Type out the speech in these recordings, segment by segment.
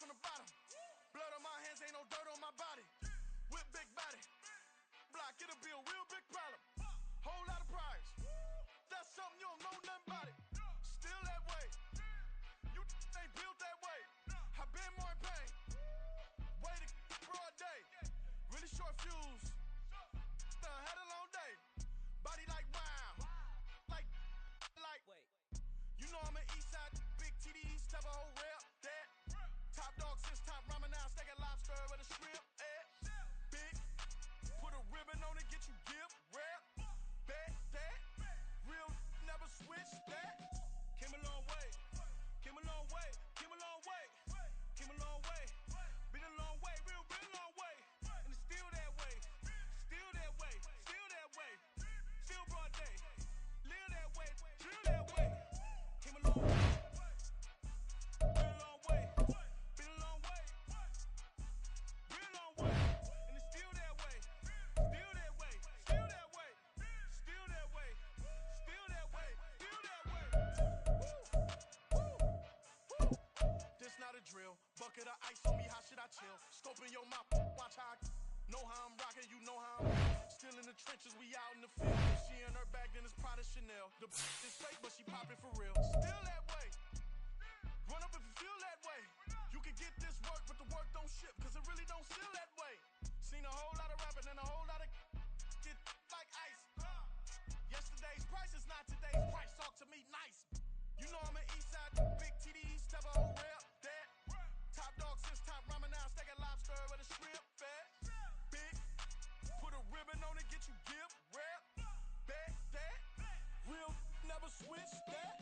from the bottom. Blood on my hands, ain't no dirt on my body. With big body. Block, it'll be a real big problem. Whole lot of priors. That's something you don't know nothing about it. Still that way. You ain't built that way. I've been more in pain. Waited broad day. Really short fuse. Had a long day. Body like wow. Like. Wait. You know I'm an east side, big TDs, type of whole rep. That. Top dog since top ramen now. Steak and lobster with a shrimp. Big. Put a ribbon on it, get you give. Rep. Bet that. Real never switch that. Came a long way. Came a long way. Came a long way. Came a long way. Been a long way. Real been a long way. And it's still that way. Still that way. Still that way. Still broad day. Live that way. Drill that way. Came a long way. Been a long way. Been a long way. Been a long way. And it's still that way. Still that way. Still that way. Still that way. Still that way. Still that way. This not a drill. Bucket of ice on me, how should I chill? Scoping your mouth, watch how I know how I'm rocking, you know how I'm still in the trenches, we out in the field. She in her bag, then it's Prada Chanel. The is fake, but she popping for real. Still that way. Run up if you feel that way. You can get this work, but the work don't ship, cause it really don't feel that way. Seen a whole lot of rapping and a whole lot of get like ice. Yesterday's price is not today's price. Talk to me nice. You know I'm an east side, big TDs, type of whole rep. That. Top dog since top ramen now. Steak and lobster with a shrimp. Fat. Big. Put a ribbon on it, get you give. Rep. Bet that. Real never switch that.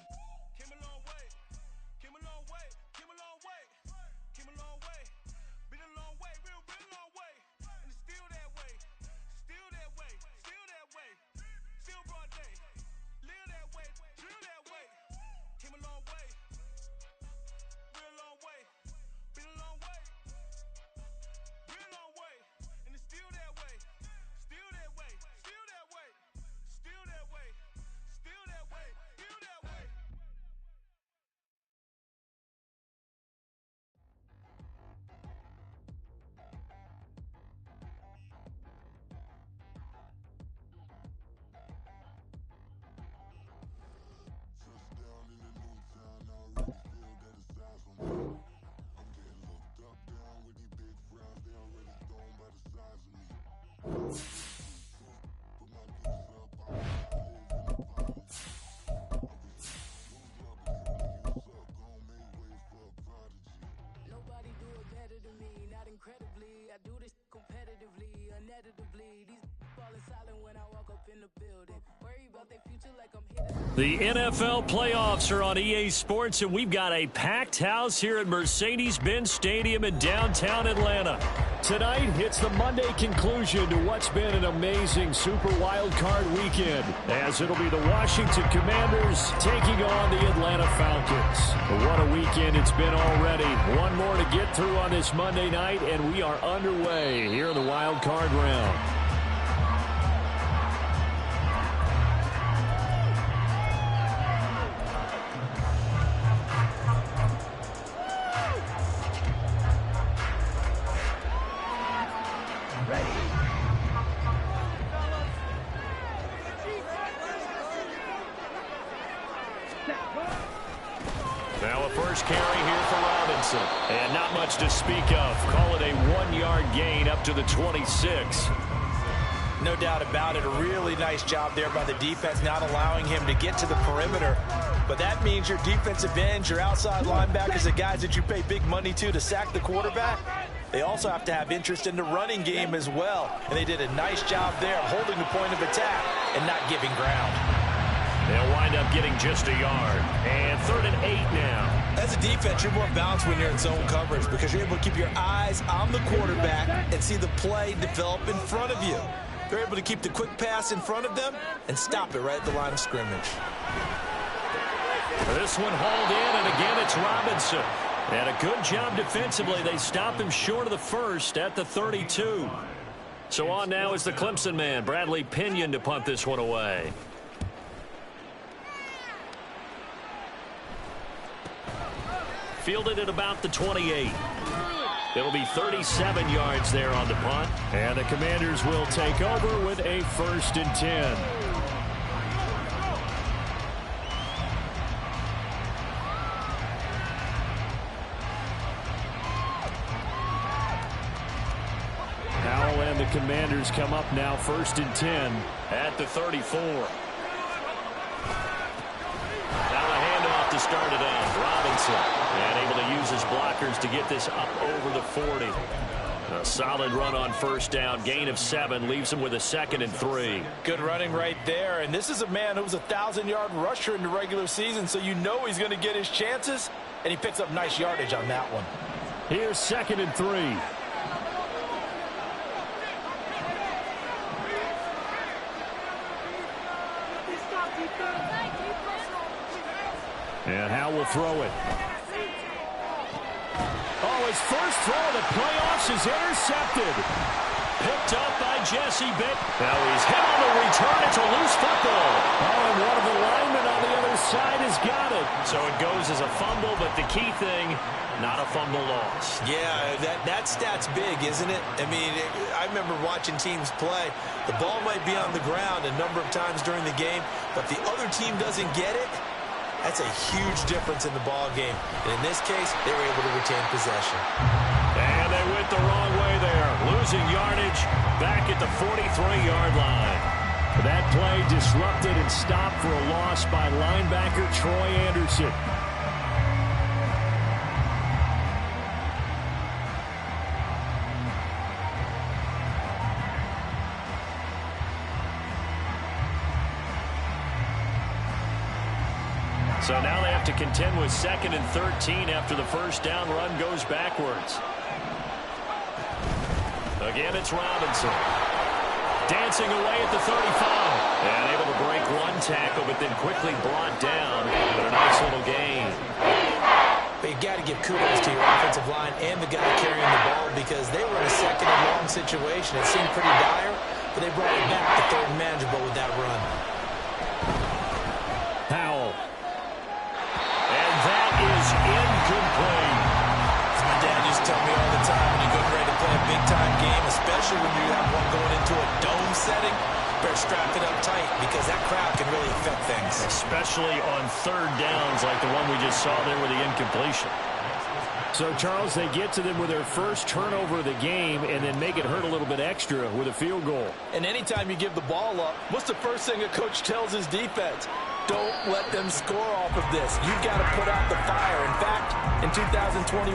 Came a long way. Came a long way. Came a long way. Came a long way. Been a long way. Real been a long way. And it's still that way. Still that way. Still that way. Still broad day. Live that way. Drill that way. Came a long way. Real long way. Been a long way. Been a long way. And it's still that way. Still that way. Still that way. Still that way. Still that way. Still that way. Touchdown in a new town, I already feel that it's eyes on me. I'm getting looked up, down with these big frowns, they already thrown by the size of me. Put my deuce up, I live in a palace. Moved up and trying to use up, gon' make way for a prodigy. Nobody do it better than me, not incredibly. I do this competitively, uneditably. These falling silent when I walk up in the building. Worry about their future like I'm here to... The NFL playoffs are on EA Sports, and we've got a packed house here at Mercedes-Benz Stadium in downtown Atlanta. Tonight, it's the Monday conclusion to what's been an amazing Super Wild Card weekend, as it'll be the Washington Commanders taking on the Atlanta Falcons. What a weekend it's been already. One more to get through on this Monday night, and we are underway here in the Wild Card round. Now a first carry here for Robinson. And not much to speak of. Call it a 1-yard gain up to the 26. No doubt about it. A really nice job there by the defense, not allowing him to get to the perimeter. But that means your defensive ends, your outside linebackers, the guys that you pay big money to sack the quarterback, they also have to have interest in the running game as well. And they did a nice job there of holding the point of attack and not giving ground. They'll wind up getting just a yard. And 3rd and 8 now. As a defense, you're more balanced when you're in zone coverage because you're able to keep your eyes on the quarterback and see the play develop in front of you. They're able to keep the quick pass in front of them and stop it right at the line of scrimmage. This one hauled in, and again it's Robinson. And a good job defensively. They stop him short of the first at the 32. So on now is the Clemson man, Bradley Pinion, to punt this one away. Fielded at about the 28. It'll be 37 yards there on the punt. And the Commanders will take over with a 1st and 10. Howell and the Commanders come up now 1st and 10 at the 34. Now a handoff to start it out. Robinson, and able to use his blockers to get this up over the 40. A solid run on 1st down. Gain of 7 leaves him with a 2nd and 3. Good running right there. And this is a man who was a 1,000-yard rusher in the regular season, so you know he's going to get his chances. And he picks up nice yardage on that one. Here's 2nd and 3. And Howell will throw it. Oh, his first throw of the playoffs is intercepted. Picked up by Jesse Bitt. Now he's hit on the return. It's a loose football. Oh, and one of the linemen on the other side has got it. So it goes as a fumble, but the key thing, not a fumble loss. Yeah, that stat's big, isn't it? I mean, I remember watching teams play. The ball might be on the ground a number of times during the game, but the other team doesn't get it. That's a huge difference in the ball game. And in this case, they were able to retain possession. And they went the wrong way there. Losing yardage back at the 43-yard line. That play disrupted and stopped for a loss by linebacker Troy Anderson. So now they have to contend with 2nd and 13 after the 1st down run goes backwards. Again, it's Robinson. Dancing away at the 35. And able to break one tackle, but then quickly brought down. But a nice little gain. But you got to give kudos to your offensive line and the guy carrying the ball because they were in a 2nd and long situation. It seemed pretty dire, but they brought it back to 3rd and manageable with that run. Howell. And that is incomplete. As my dad used to tell me all the time, when you go ready to play a big-time game, especially when you have one going into a dome setting, better strap it up tight because that crowd can really affect things. Especially on 3rd downs like the one we just saw there with the incompletion. So, Charles, they get to them with their first turnover of the game and then make it hurt a little bit extra with a field goal. And anytime you give the ball up, what's the first thing a coach tells his defense? Don't let them score off of this. You've got to put out the fire. In fact, in 2021,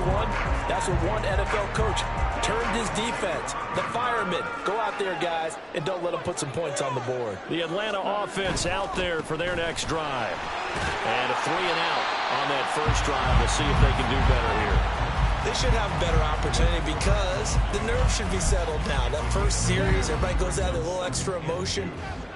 that's what one NFL coach turned his defense. The firemen. Go out there, guys, and don't let them put some points on the board. The Atlanta offense out there for their next drive. And a 3 and out on that first drive. We'll see if they can do better here. They should have a better opportunity because the nerves should be settled now. That first series, everybody goes out with a little extra emotion.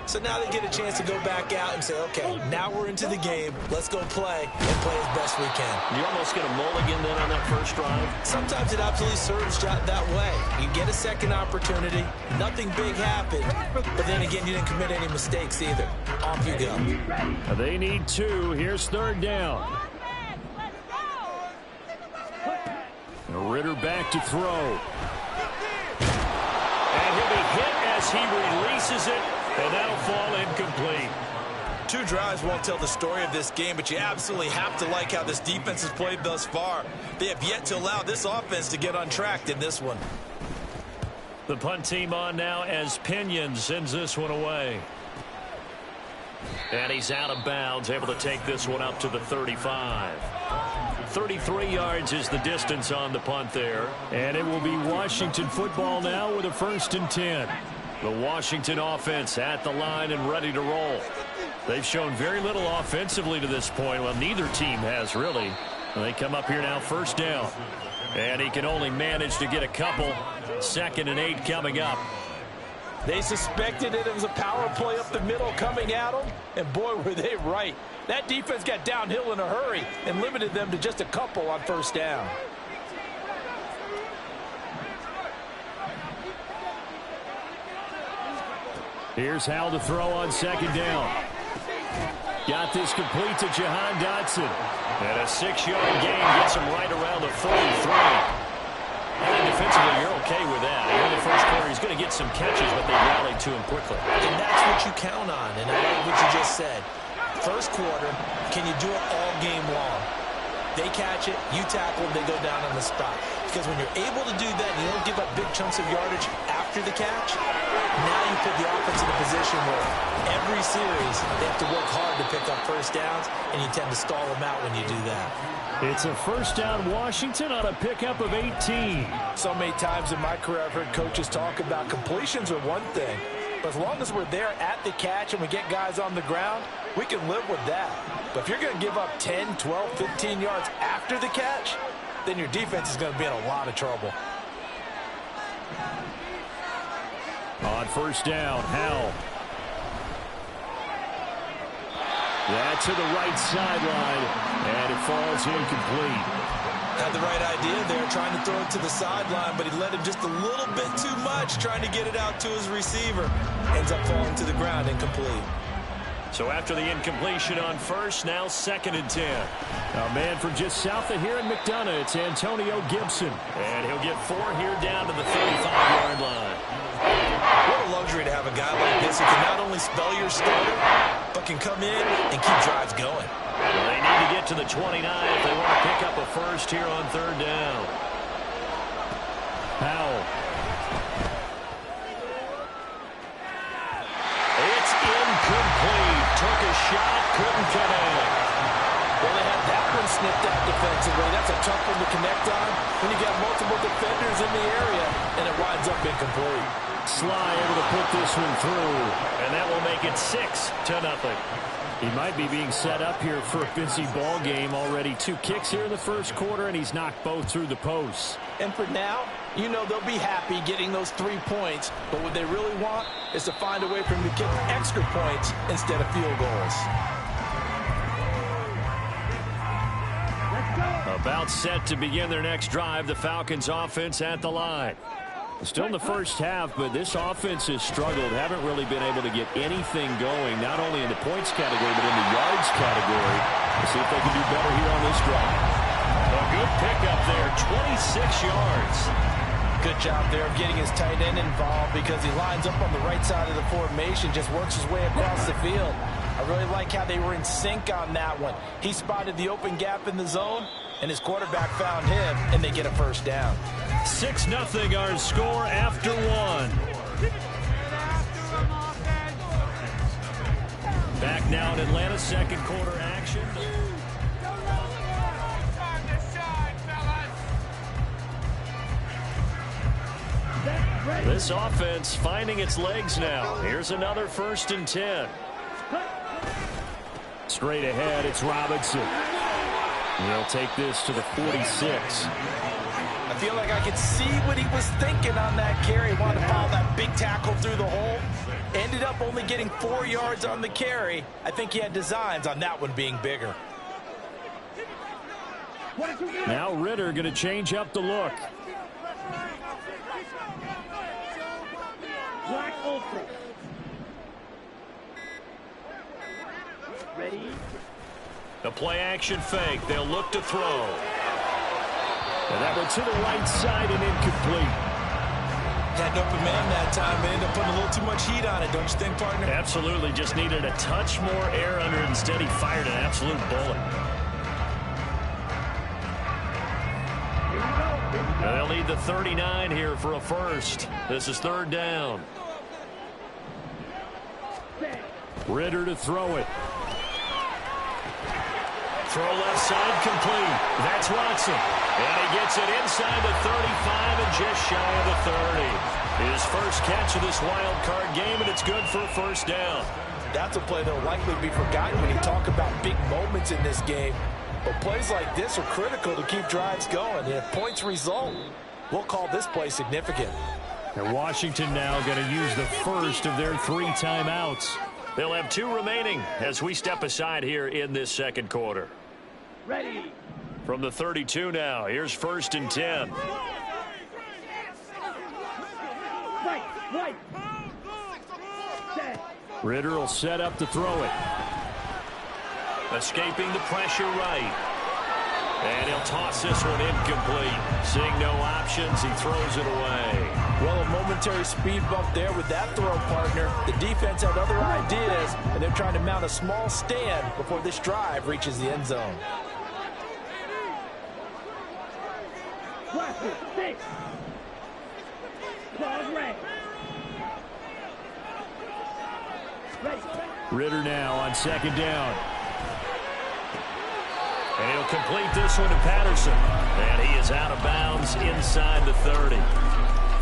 So now they get a chance to go back out and say, okay, now we're into the game. Let's go play and play as best we can. You almost get a mulligan then on that first drive? Sometimes it absolutely serves that way. You get a second opportunity. Nothing big happened. But then again, you didn't commit any mistakes either. Off you go. They need 2. Here's 3rd down. Ritter back to throw. And he'll be hit as he releases it. And that'll fall incomplete. 2 drives won't tell the story of this game, but you absolutely have to like how this defense has played thus far. They have yet to allow this offense to get on track in this one. The punt team on now as Pinion sends this one away. And he's out of bounds, able to take this one up to the 35. 33 yards is the distance on the punt there. And it will be Washington football now with a 1st and 10. The Washington offense at the line and ready to roll. They've shown very little offensively to this point. Well, neither team has really. They come up here now 1st down. And he can only manage to get a couple. 2nd and 8 coming up. They suspected it was a power play up the middle coming at them. And boy, were they right. That defense got downhill in a hurry and limited them to just a couple on 1st down. Here's Howell to throw on 2nd down. Got this complete to Jahan Dotson. And a 6-yard gain gets him right around the 43. And defensively, you're okay with that. Here in the first quarter, he's going to get some catches, but they rallied to him quickly. And that's what you count on, and I like what you just said. First quarter, can you do it all game long? They catch it, you tackle them, they go down on the spot. Because when you're able to do that and you don't give up big chunks of yardage after the catch, now you put the offense in a position where every series they have to work hard to pick up first downs, and you tend to stall them out when you do that. It's a first down Washington on a pickup of 18. So many times in my career I've heard coaches talk about completions are one thing, but as long as we're there at the catch and we get guys on the ground, we can live with that. But if you're going to give up 10, 12, 15 yards after the catch, then your defense is going to be in a lot of trouble. On first down, Howell. That to the right sideline, and it falls incomplete. Had the right idea there, trying to throw it to the sideline, but he led him just a little bit too much, trying to get it out to his receiver. Ends up falling to the ground, incomplete. So after the incompletion on first, now 2nd and 10. A man from just south of here in McDonough, it's Antonio Gibson. And he'll get 4 here down to the 35-yard line. What a luxury to have a guy like this who can not only spell your starter, but can come in and keep drives going. Well, they need to get to the 29 if they want to pick up a first here on 3rd down. Howell. It's incomplete. Took a shot, couldn't connect. Well, they had that one snipped out defensively. That's a tough one to connect on when you got multiple defenders in the area, and it winds up incomplete. Sly able to put this one through, and that will make it 6-0. He might be being set up here for a busy ball game. Already 2 kicks here in the first quarter, and he's knocked both through the posts. And for now, you know they'll be happy getting those 3 points, but what they really want is to find a way for him to kick extra points instead of field goals. About set to begin their next drive, the Falcons offense at the line. Still in the first half, but this offense has struggled. Haven't really been able to get anything going, not only in the points category, but in the yards category. We'll see if they can do better here on this drive. A good pickup there, 26 yards. Good job there of getting his tight end involved because he lines up on the right side of the formation, just works his way across the field. I really like how they were in sync on that one. He spotted the open gap in the zone, and his quarterback found him, and they get a first down. 6-0 our score after 1. Back now in Atlanta, 2nd quarter action. This offense finding its legs now. Here's another 1st and 10. Straight ahead, it's Robinson. He'll take this to the 46. I feel like I could see what he was thinking on that carry. He wanted to follow that big tackle through the hole. Ended up only getting 4 yards on the carry. I think he had designs on that one being bigger. Now Ritter going to change up the look. Black Ultra. Ready? The play action fake. They'll look to throw. And that went to the right side and incomplete. Had an open man that time, but ended up putting a little too much heat on it, don't you think, partner? Absolutely. Just needed a touch more air under it. Instead, he fired an absolute bullet. And they'll need the 39 here for a first. This is 3rd down. Ritter to throw it. Throw left side complete. That's Watson. And he gets it inside the 35 and just shy of the 30. His first catch of this wild card game, and it's good for a first down. That's a play that will likely be forgotten when you talk about big moments in this game. But plays like this are critical to keep drives going. And if points result, we'll call this play significant. And Washington now going to use the first of their 3 timeouts. They'll have 2 remaining as we step aside here in this 2nd quarter. Ready. From the 32 now, here's 1st and 10. Right. Set. Ritter will set up to throw it. Escaping the pressure right. And he'll toss this one incomplete. Seeing no options, he throws it away. Well, a momentary speed bump there with that throw, partner. The defense had other ideas, and they're trying to mount a small stand before this drive reaches the end zone. Watch it. 6. Claws ready. Ritter now on second down. And he'll complete this one to Patterson. And he is out of bounds inside the 30.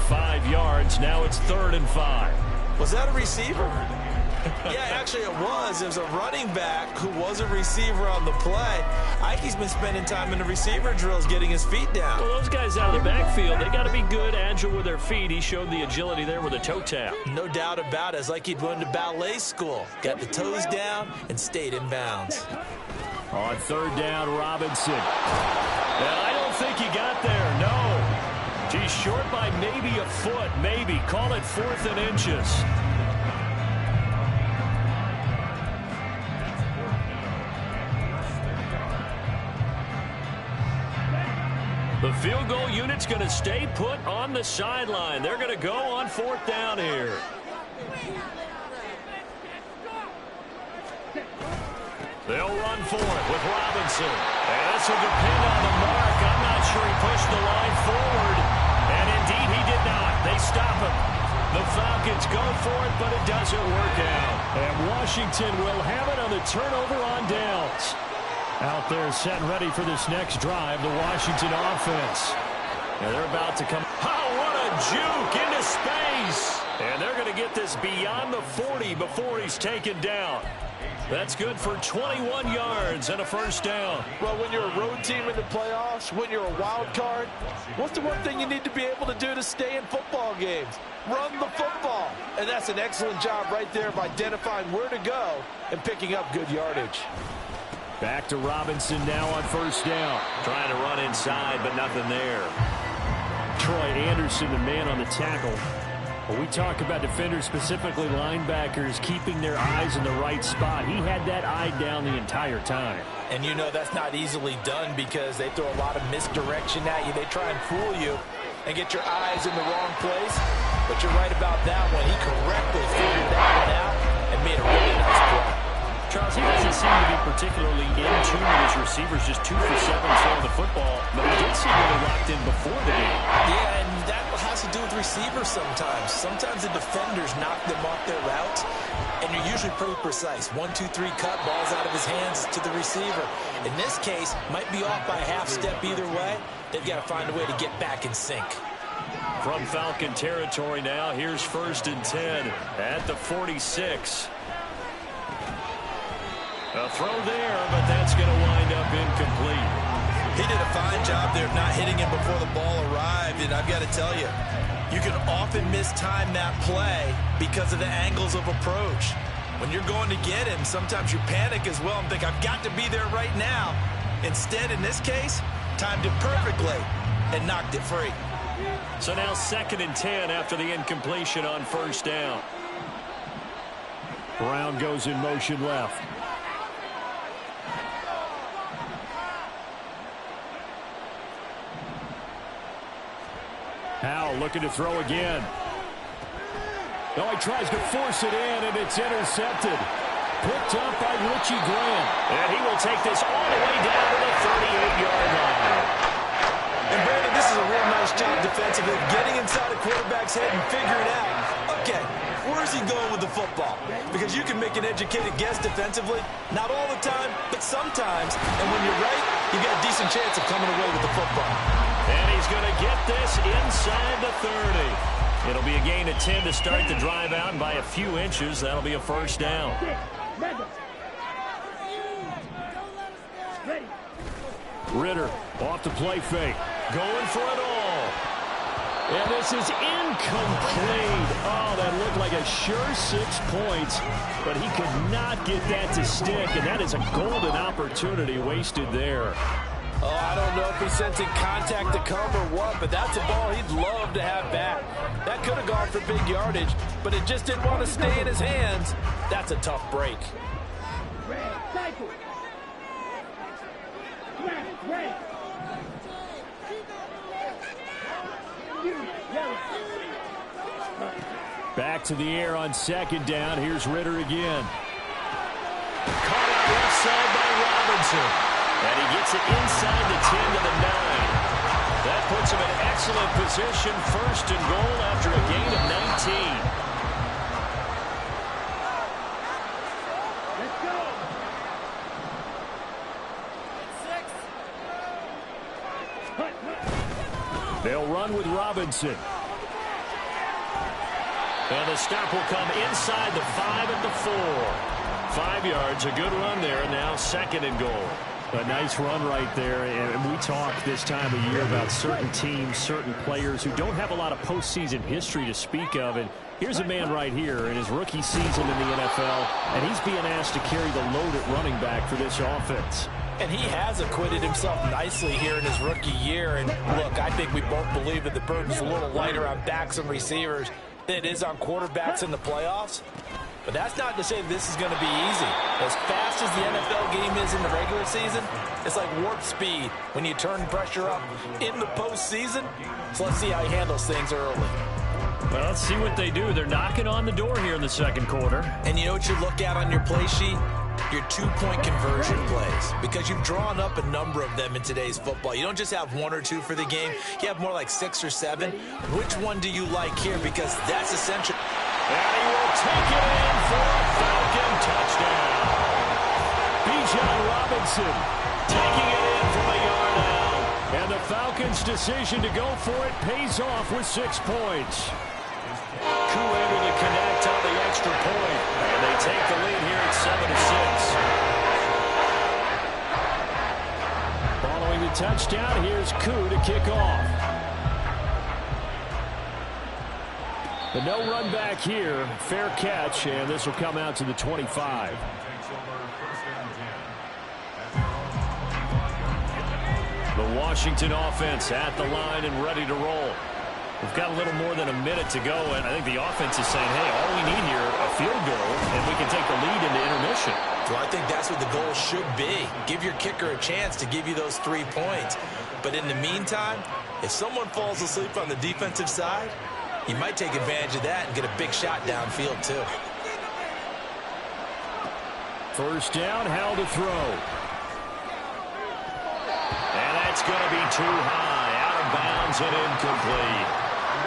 5 yards. Now it's 3rd and 5. Was that a receiver? Yeah, actually it was. It was a running back who was a receiver on the play. Ike's been spending time in the receiver drills getting his feet down. Well, those guys out of the backfield, they got to be good, agile with their feet. He showed the agility there with a toe tap. No doubt about it. It's like he'd went to ballet school. Got the toes down and stayed in bounds. On 3rd down, Robinson. And I don't think he got there, no. He's short by maybe a foot, maybe. Call it 4th and inches. The field goal unit's going to stay put on the sideline. They're going to go on 4th down here. They'll run for it with Robinson. And this will depend on the mark. I'm not sure he pushed the line forward. And indeed he did not. They stop him. The Falcons go for it, but it doesn't work out. And Washington will have it on the turnover on downs. Out there set and ready for this next drive, the Washington offense. And they're about to come. Oh, what a juke into space. And they're going to get this beyond the 40 before he's taken down. That's good for 21 yards and a 1st down. Well, when you're a road team in the playoffs, when you're a wild card, what's the one thing you need to be able to do to stay in football games? Run the football. And that's an excellent job right there of identifying where to go and picking up good yardage. Back to Robinson now on 1st down. Trying to run inside, but nothing there. Troy Anderson, the man on the tackle. When we talk about defenders, specifically linebackers, keeping their eyes in the right spot, he had that eye down the entire time. And you know that's not easily done because they throw a lot of misdirection at you. They try and fool you and get your eyes in the wrong place. But you're right about that one. He correctly figured that one out and made a really nice play. Charles, he doesn't seem to be particularly in tune with his receivers, just 2 for 7 throwing the football, but he did seem really locked in before the game. Yeah, and that has to do with receivers sometimes. Sometimes the defenders knock them off their routes, and you're usually pretty precise. 1, 2, 3 cut, ball's out of his hands to the receiver. In this case, might be off by a half step either way. They've got to find a way to get back in sync. From Falcon territory now, here's 1st and 10 at the 46. A throw there, but that's going to wind up incomplete. He did a fine job there of not hitting him before the ball arrived, and I've got to tell you, you can often mistime that play because of the angles of approach. When you're going to get him, sometimes you panic as well and think, I've got to be there right now. Instead, in this case, timed it perfectly and knocked it free. So now 2nd and 10 after the incompletion on 1st down. Brown goes in motion left. Howell looking to throw again. Oh, he tries to force it in, and it's intercepted. Picked up by Richie Grant. And he will take this all the way down to the 38-yard line. And Brandon, this is a real nice job defensively, getting inside a quarterback's head and figuring out, okay, where's he going with the football? Because you can make an educated guess defensively, not all the time, but sometimes. And when you're right, you got a decent chance of coming away with the football. And he's going to get this inside the 30. It'll be a gain of 10 to start the drive out, and by a few inches, that'll be a 1st down. Ritter off the play fake. Going for it all. And this is incomplete. Oh, that looked like a sure 6 points, but he could not get that to stick, and that is a golden opportunity wasted there. Oh, I don't know if he's sensing contact to come or what, but that's a ball he'd love to have back. That could have gone for big yardage, but it just didn't want to stay in his hands. That's a tough break. Ready. Back to the air on second down. Here's Ritter again. Caught out left side by Robinson. And he gets it inside the 10 to the 9. That puts him in excellent position. First and goal after a gain of 19. Let's go. They'll run with Robinson. And the stop will come inside the 5 at the 4. 5 yards, a good run there, and now second and goal. A nice run right there, and we talk this time of year about certain teams, certain players who don't have a lot of postseason history to speak of, and here's a man right here in his rookie season in the NFL, and he's being asked to carry the load at running back for this offense. And he has acquitted himself nicely here in his rookie year, and look, I think we both believe that the burden's a little lighter on backs and receivers than it is on quarterbacks in the playoffs. But that's not to say that this is going to be easy. As fast as the NFL game is in the regular season, it's like warp speed when you turn pressure up in the postseason. So let's see how he handles things early. Well, let's see what they do. They're knocking on the door here in the second quarter. And you know what you look at on your play sheet? Your two-point conversion plays, because you've drawn up a number of them in today's football. You don't just have 1 or 2 for the game. You have more like 6 or 7. Which one do you like here? Because that's essential. And he will take it in for a Falcon touchdown. Bijan Robinson taking it in from a yard out. And the Falcons' decision to go for it pays off with 6 points. Koo able to connect on the extra point. And they take the lead here at 7-6. Following the touchdown, here's Koo to kick off. But no run back here. Fair catch, and this will come out to the 25. The Washington offense at the line and ready to roll. We've got a little more than a minute to go, and I think the offense is saying, hey, all we need here, a field goal, and we can take the lead into intermission. Well, I think that's what the goal should be. Give your kicker a chance to give you those 3 points. But in the meantime, if someone falls asleep on the defensive side, you might take advantage of that and get a big shot downfield, too. First down, Howell to throw. And that's going to be too high. Out of bounds and incomplete.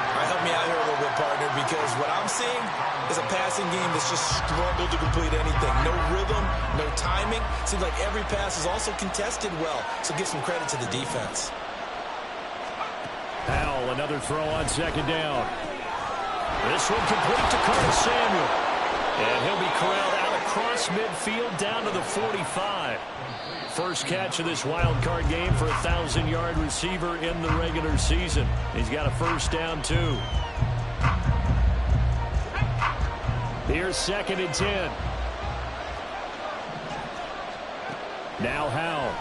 All right, help me out here a little bit, partner, because what I'm seeing is a passing game that's just struggled to complete anything. No rhythm, no timing. Seems like every pass is also contested well, so give some credit to the defense. Howell, another throw on second down. This one complete to Curtis Samuel. And he'll be corralled out across midfield down to the 45. First catch of this wild card game for a 1,000-yard receiver in the regular season. He's got a first down, too. Here's 2nd and 10. Now Howell.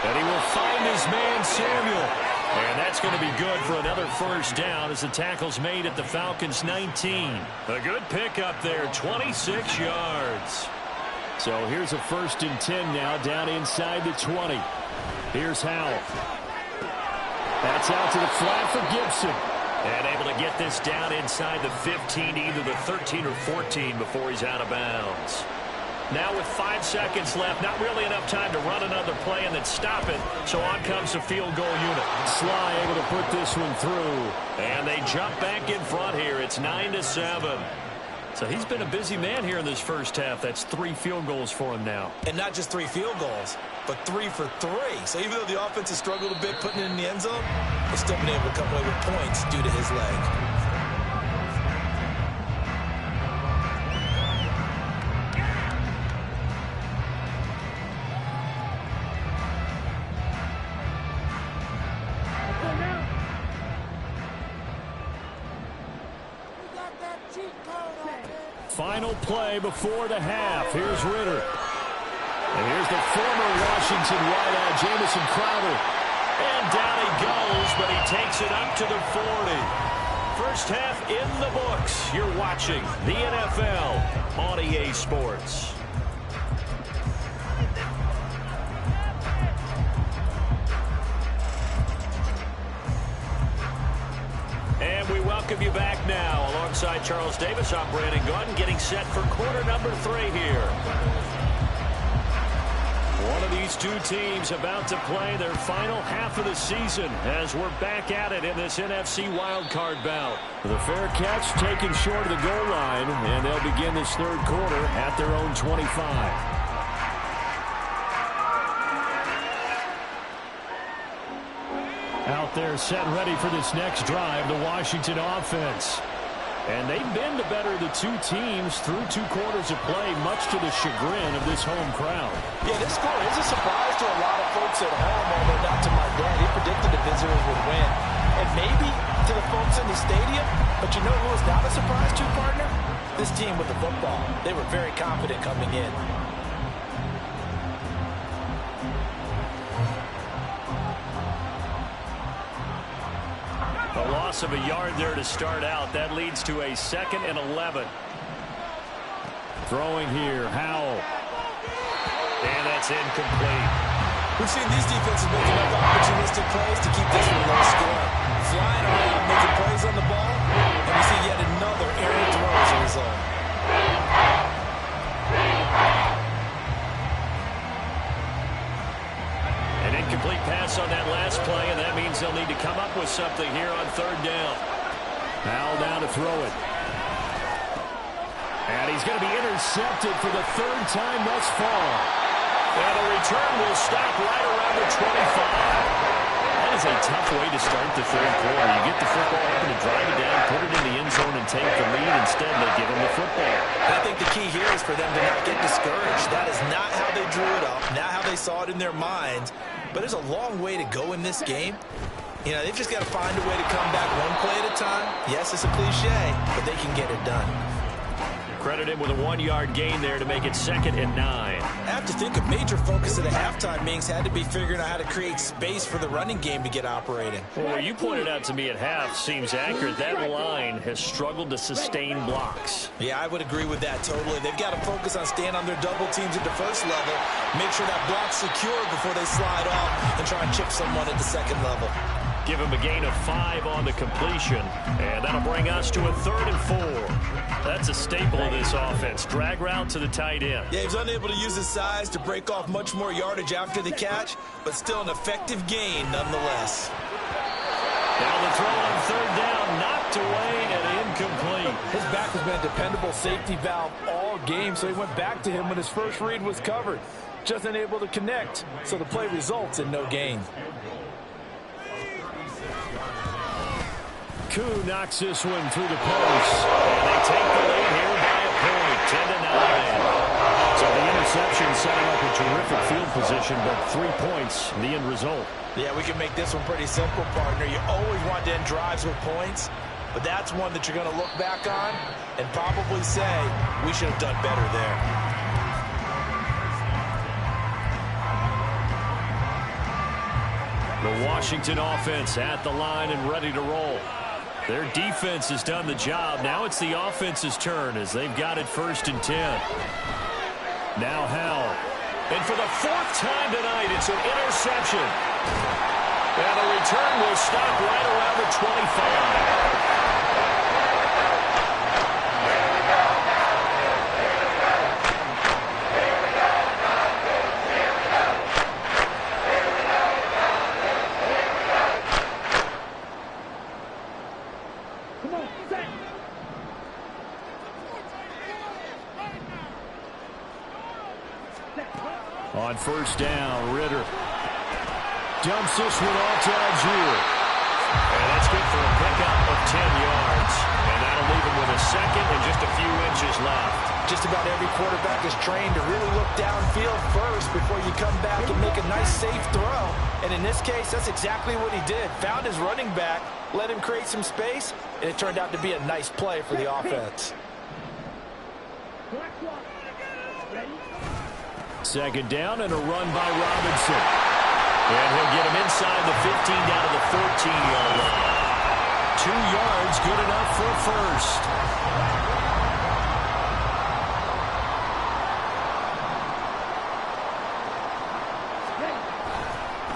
And he will find his man, Samuel. And that's going to be good for another first down as the tackle's made at the Falcons' 19. A good pickup there, 26 yards. So here's a 1st and 10 now, down inside the 20. Here's Howell. That's out to the flat for Gibson. And able to get this down inside the 15, either the 13 or 14 before he's out of bounds. Now with 5 seconds left, not really enough time to run another play and then stop it. So on comes the field goal unit. Sly able to put this one through. And they jump back in front here. It's 9-7. So he's been a busy man here in this first half. That's 3 field goals for him now. And not just 3 field goals, but 3 for 3. So even though the offense has struggled a bit putting it in the end zone, they've still been able to come away with points due to his leg. Final play before the half. Here's Ritter. And here's the former Washington wideout, Jamison Crowder. And down he goes, but he takes it up to the 40. First half in the books. You're watching the NFL on EA Sports. welcome you back now. Alongside Charles Davis, I'm Brandon Gordon, getting set for quarter number 3 here. One of these two teams about to play their final half of the season as we're back at it in this NFC wildcard bout. The fair catch taken short of the goal line, and they'll begin this third quarter at their own 25. Out there set ready for this next drive, the Washington offense. And they've been the better of the two teams through 2 quarters of play, much to the chagrin of this home crowd. Yeah, this score is a surprise to a lot of folks at home, although not to my dad. He predicted the visitors would win. And maybe to the folks in the stadium, but you know who was not a surprise to, partner? This team with the football. They were very confident coming in. A loss of a yard there to start out. That leads to a 2nd and 11. Throwing here, Howell. And that's incomplete. We've seen these defenses make enough opportunistic plays to keep this one low score. Flying around, making plays on the ball, and we see yet another errant throw as a result. An incomplete pass on that last play, and that means they'll need to come up with something here on 3rd down. Howell down to throw it. And he's going to be intercepted for the 3rd time thus far. And the return will stop right around the 25. That is a tough way to start the 3rd quarter. You get the football up and drive it down, put it in the end zone, and take the lead. Instead, they give them the football. I think the key here is for them to not get discouraged. That is not how they drew it up, not how they saw it in their minds. But there's a long way to go in this game. You know, they've just got to find a way to come back one play at a time. Yes, it's a cliche, but they can get it done. Credit him with a 1-yard gain there to make it 2nd and 9. I have to think a major focus of the halftime meetings had to be figuring out how to create space for the running game to get operating. Well, what you pointed out to me at half seems accurate. That line has struggled to sustain blocks. Yeah, I would agree with that totally. They've got to focus on staying on their double teams at the first level, make sure that block's secure before they slide off and try and chip someone at the 2nd level. Give him a gain of 5 on the completion, and that'll bring us to a 3rd and 4. That's a staple of this offense. Drag route to the tight end. Yeah, he's unable to use his size to break off much more yardage after the catch, but still an effective gain nonetheless. Now the throw on 3rd down, knocked away and incomplete. His back has been a dependable safety valve all game, so he went back to him when his first read was covered. Just unable to connect, so the play results in no gain. Koo knocks this one through the post. And they take the lead here by a point, 10-9. So the interception setting up a terrific field position, but 3 points, the end result. Yeah, we can make this one pretty simple, partner. You always want to end drives with points, but that's one that you're going to look back on and probably say, we should have done better there. The Washington offense at the line and ready to roll. Their defense has done the job. Now it's the offense's turn as they've got it 1st and 10. Now Howell. And for the 4th time tonight, it's an interception. And the return will stop right around the 25. On 1st down, Ritter dumps this one off to Algier. And that's good for a pickup of 10 yards. And that'll leave him with a 2nd and just a few inches left. Just about every quarterback is trained to really look downfield first before you come back and make a nice, safe throw. And in this case, that's exactly what he did. Found his running back, let him create some space, and it turned out to be a nice play for the offense. 2nd down and a run by Robinson. And he'll get him inside the 15 down to the 14-yard line. 2 yards, good enough for a 1st.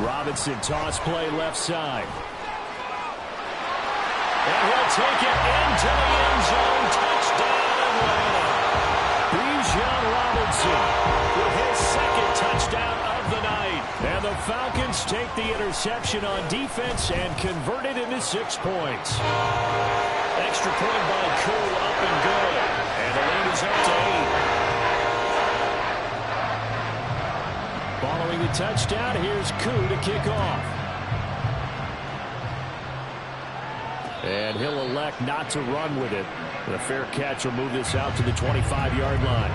Robinson toss play left side. And he'll take it into the end zone. Touchdown, Atlanta. Bijan Robinson with his second touchdown of the night. And the Falcons take the interception on defense and convert it into 6 points. Extra point by Koo, up and good. And the lead is up to 8. Following the touchdown, here's Koo to kick off. And he'll elect not to run with it. The fair catch will move this out to the 25-yard line.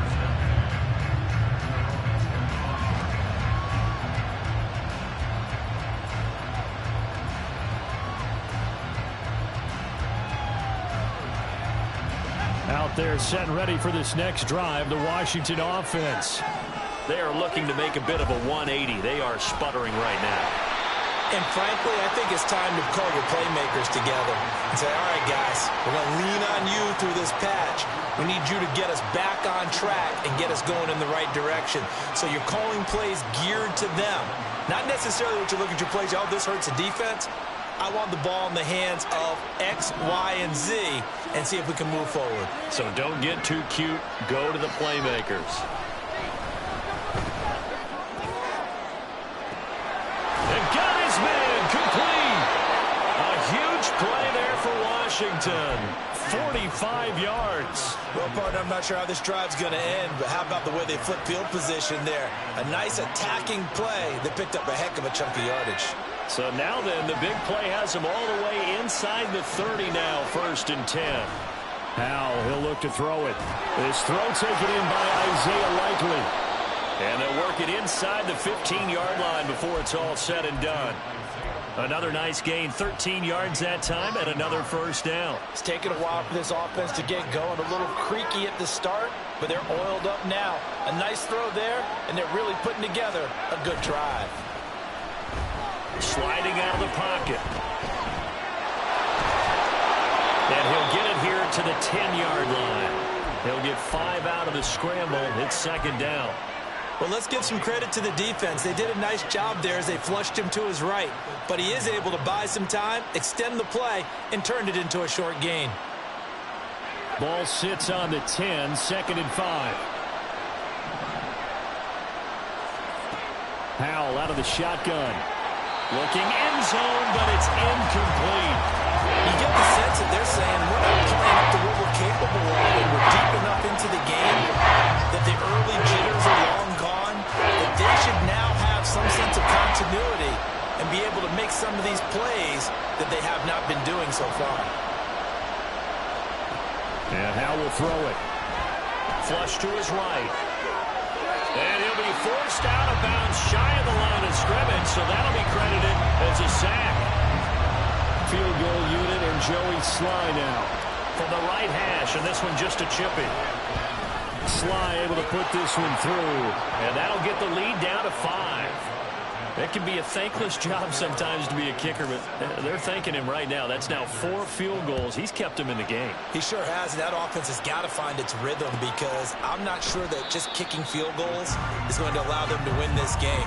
Out there set and ready for this next drive, the Washington offense. They are looking to make a bit of a 180. They are sputtering right now. And frankly, I think it's time to call your playmakers together and say, all right, guys, we're going to lean on you through this patch. We need you to get us back on track and get us going in the right direction. So you're calling plays geared to them. Not necessarily what you look at your plays, oh, this hurts the defense. I want the ball in the hands of X, Y, and Z and see if we can move forward. So don't get too cute. Go to the playmakers. And got his man complete. A huge play there for Washington. 45 yards. Well, partner, I'm not sure how this drive's going to end, but how about the way they flip field position there? A nice attacking play that picked up a heck of a chunk of yardage. So now then, the big play has him all the way inside the 30 now, 1st and 10. Howell, he'll look to throw it. This throw taken in by Isaiah Likely. And they'll work it inside the 15-yard line before it's all said and done. Another nice gain, 13 yards that time, and another first down. It's taken a while for this offense to get going. A little creaky at the start, but they're oiled up now. A nice throw there, and they're really putting together a good drive. Sliding out of the pocket. And he'll get it here to the 10-yard line. He'll get 5 out of the scramble. It's 2nd down. Well, let's give some credit to the defense. They did a nice job there as they flushed him to his right. But he is able to buy some time, extend the play, and turned it into a short gain. Ball sits on the 10, 2nd and 5. Howell out of the shotgun. Looking end zone, but it's incomplete. You get the sense that they're saying we're not playing up to what we're capable of, and we're deep enough into the game that the early jitters are long gone, that they should now have some sense of continuity and be able to make some of these plays that they have not been doing so far. And Howell will throw it. Flush to his right. And he'll be forced out of bounds shy of the line of scrimmage, so that'll be credited as a sack. Field goal unit and Joey Sly now from the right hash, and this one just a chippy. Sly able to put this one through, and that'll get the lead down to 5. It can be a thankless job sometimes to be a kicker, but they're thanking him right now. That's now 4 field goals. He's kept him in the game. He sure has, and that offense has got to find its rhythm because I'm not sure that just kicking field goals is going to allow them to win this game.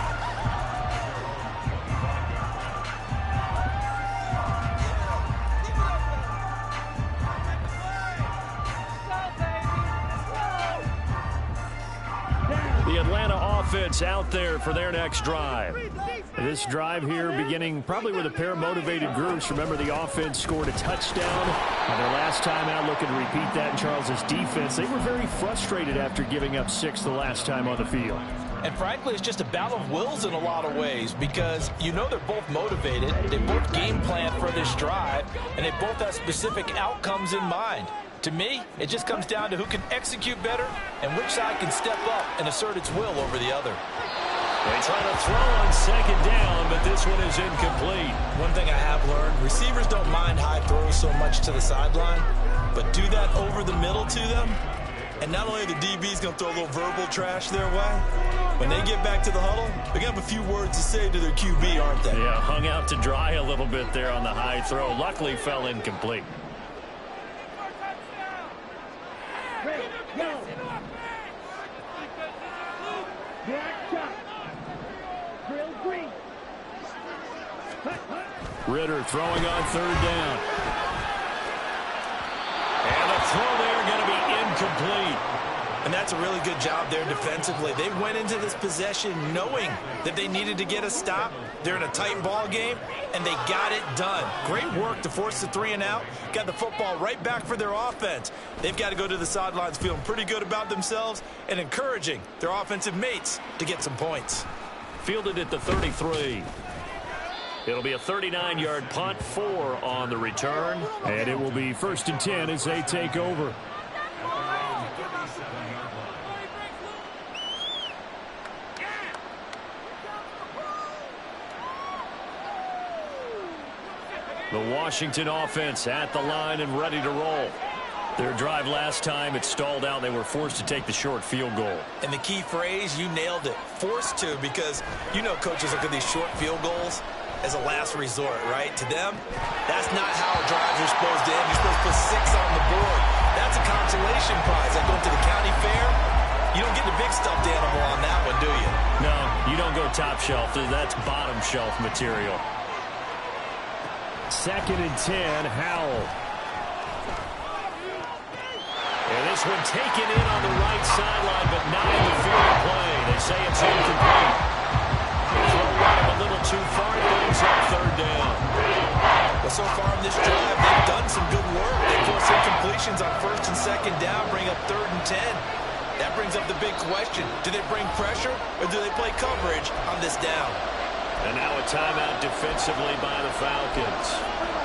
The Atlanta offense out there for their next drive. This drive here beginning probably with a pair of motivated groups. Remember, the offense scored a touchdown on their last time out, looking to repeat that in Charles's defense. They were very frustrated after giving up 6 the last time on the field. And frankly, it's just a battle of wills in a lot of ways because you know they're both motivated. They both game plan for this drive, and they both have specific outcomes in mind. To me, it just comes down to who can execute better and which side can step up and assert its will over the other. They try to throw on 2nd down, but this one is incomplete. One thing I have learned, receivers don't mind high throws so much to the sideline, but do that over the middle to them, and not only are the DBs going to throw a little verbal trash their way, when they get back to the huddle, they're going to have a few words to say to their QB, aren't they? Yeah, hung out to dry a little bit there on the high throw. Luckily fell incomplete. Go. Ritter throwing on 3rd down. throw there going to be incomplete. And that's a really good job there defensively. They went into this possession knowing that they needed to get a stop. They're in a tight ball game, and they got it done. Great work to force the 3 and out. Got the football right back for their offense. They've got to go to the sidelines feeling pretty good about themselves and encouraging their offensive mates to get some points. Fielded at the 33. It'll be a 39-yard punt, 4 on the return, and it will be 1st and 10 as they take over. The Washington offense at the line and ready to roll. Their drive last time, it stalled out. They were forced to take the short field goal. And the key phrase, you nailed it, forced to, because you know coaches look at these short field goals as a last resort, right? To them, that's not how drives are supposed to end. You're supposed to put 6 on the board. That's a consolation prize. Like going to the county fair, you don't get the big stuffed animal on that one, do you? No, you don't go top shelf. That's bottom shelf material. 2nd and 10, Howell. And this one taken in on the right sideline, but not in the field of play. They say it's incomplete. Throw right a little too far. It brings up 3rd down. Well, so far in this drive, they've done some good work. They force incompletions on 1st and 2nd down, bring up 3rd and 10. That brings up the big question. Do they bring pressure, or do they play coverage on this down? And now a timeout defensively by the Falcons.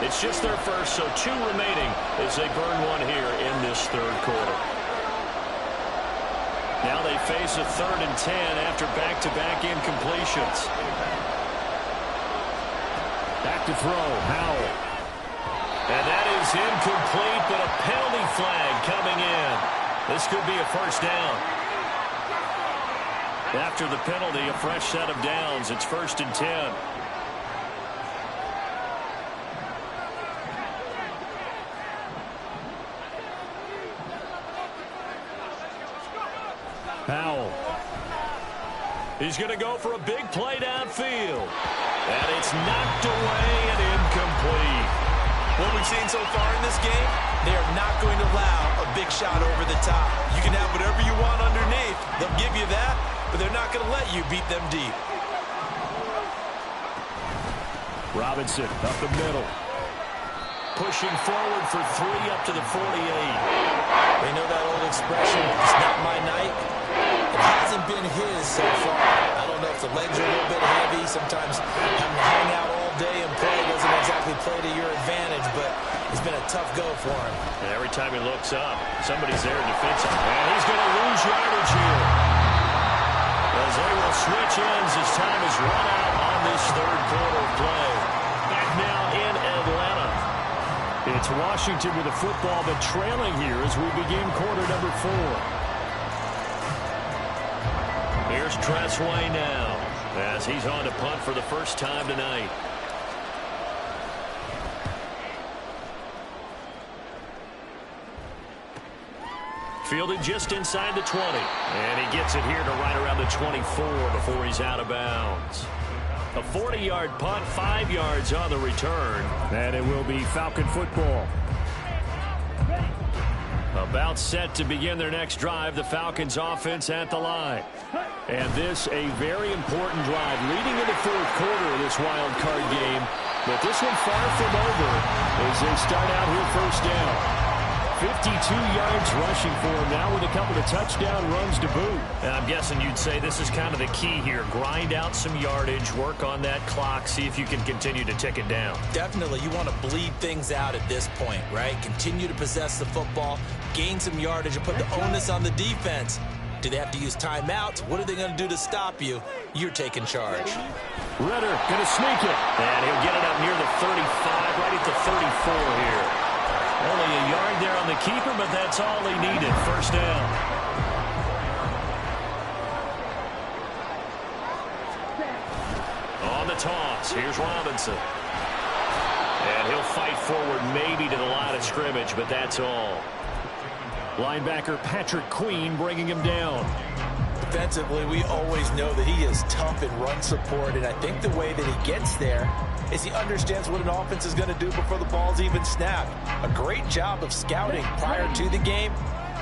It's just their first, so 2 remaining as they burn 1 here in this 3rd quarter. Now they face a 3rd and 10 after back-to-back incompletions. Back to throw, Howell. And that is incomplete, but a penalty flag coming in. This could be a 1st down. After the penalty, a fresh set of downs. It's 1st and 10. Powell. He's going to go for a big play downfield. And it's knocked away and incomplete. What we've seen so far in this game, they are not going to allow a big shot over the top. You can have whatever you want underneath. They'll give you that, but they're not going to let you beat them deep. Robinson up the middle. Pushing forward for 3 up to the 48. They know that old expression, it's not my night. It hasn't been his so far. I don't know if the legs are a little bit heavy. Sometimes having to hang out all day and play doesn't exactly play to your advantage, but it's been a tough go for him. And every time he looks up, somebody's there defensively. And he's going to lose yardage here. As they will switch ends as time is run out on this 3rd quarter of play. Back now in Atlanta. It's Washington with the football, but trailing here as we begin quarter number 4. Here's Tressway now as he's on to punt for the first time tonight. Fielded just inside the 20. And he gets it here to right around the 24 before he's out of bounds. A 40-yard punt, 5 yards on the return. And it will be Falcon football. About set to begin their next drive, the Falcons offense at the line. And this a very important drive leading into the 4th quarter of this wild card game. But this one far from over as they start out here 1st down. 52 yards rushing for him now with a couple of touchdown runs to boot. And I'm guessing you'd say this is kind of the key here. Grind out some yardage, work on that clock, see if you can continue to tick it down. Definitely, you want to bleed things out at this point, right? Continue to possess the football, gain some yardage, and put the onus on the defense. Do they have to use timeouts? What are they going to do to stop you? You're taking charge. Ritter going to sneak it. And he'll get it up near the 35, right at the 34 here. Only a yard there on the keeper, but that's all he needed. 1st down. On the toss, here's Robinson. And he'll fight forward maybe to the line of scrimmage, but that's all. Linebacker Patrick Queen bringing him down. defensively, we always know that he is tough in run support, and I think the way that he gets there is he understands what an offense is going to do before the ball's even snapped. A great job of scouting prior to the game,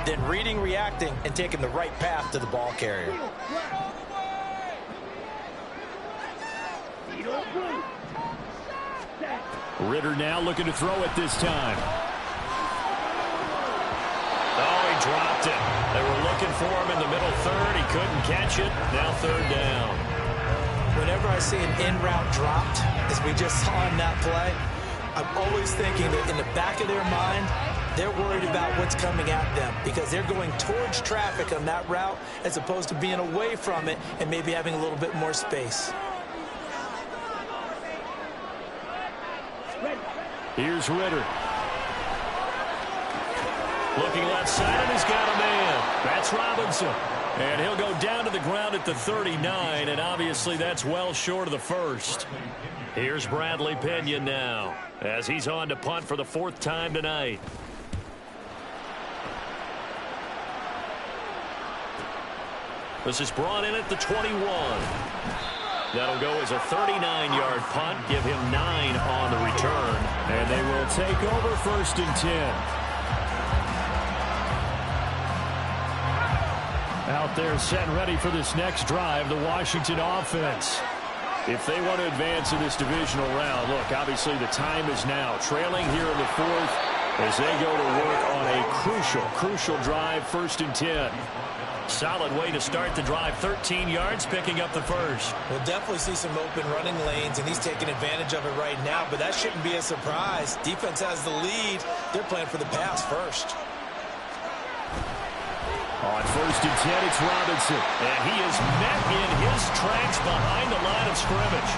then reading, reacting, and taking the right path to the ball carrier. Ritter now looking to throw it this time. Oh, he dropped it. They were looking for him in the middle third. He couldn't catch it. Now third down. Whenever I see an in-route dropped, as we just saw in that play, I'm always thinking that in the back of their mind, they're worried about what's coming at them because they're going towards traffic on that route as opposed to being away from it and maybe having a little bit more space. Here's Ritter. Looking left side, and he's got a man. That's Robinson. And he'll go down to the ground at the 39, and obviously that's well short of the first. Here's Bradley Pinion now, as he's on to punt for the fourth time tonight. This is brought in at the 21. That'll go as a 39-yard punt, give him 9 on the return. And they will take over first and 10. Out there set and ready for this next drive, the Washington offense. If they want to advance in this divisional round, look, obviously the time is now. Trailing here in the fourth as they go to work on a crucial drive, first and 10. Solid way to start the drive, 13 yards, picking up the first. We'll definitely see some open running lanes, and he's taking advantage of it right now, but that shouldn't be a surprise. Defense has the lead. They're playing for the pass first. On first and 10, it's Robinson, and he is met in his tracks behind the line of scrimmage.